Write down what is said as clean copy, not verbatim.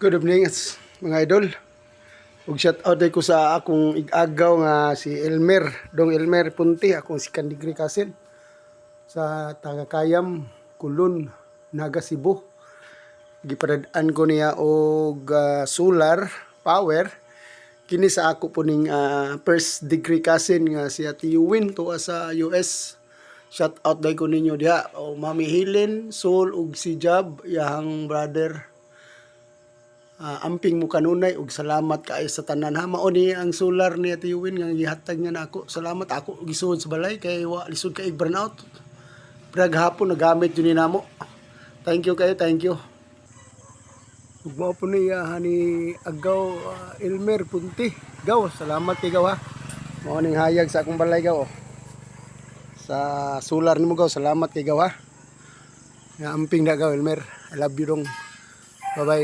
Good evening mga idol. Ug shout out ko sa akong igagaw nga si Dong Elmer Punti, akong si Kandigri Kasin sa Tagakayam, Kulon, Naga Cebu. Gipadad-an ko niya og solar power kini sa ako po ning first degree cousin nga si Ate Yuwin to sa US. Shout out day ko ninyo diha. O Mami Helen, Sol ug si Jab, yahang brother. Amping mo kanunay ug salamat kaayo sa tanan ha. Mao ni ang solar ni Ate Yuwin nga gihatag niya nako. Salamat ako gisuod sa balay kay wa lisod kay burnout. Brag hapon nagamit yun ni namo. Thank you kayo, thank you. Ug mao po niya ni agaw Elmer Punti. Gaw, salamat kay gaw ha. Mao ning hayag sa akong balay gaw. Sa solar nimo gaw, salamat kay gaw ha. Nga amping na gaw Elmer. I love you dong. Bye bye.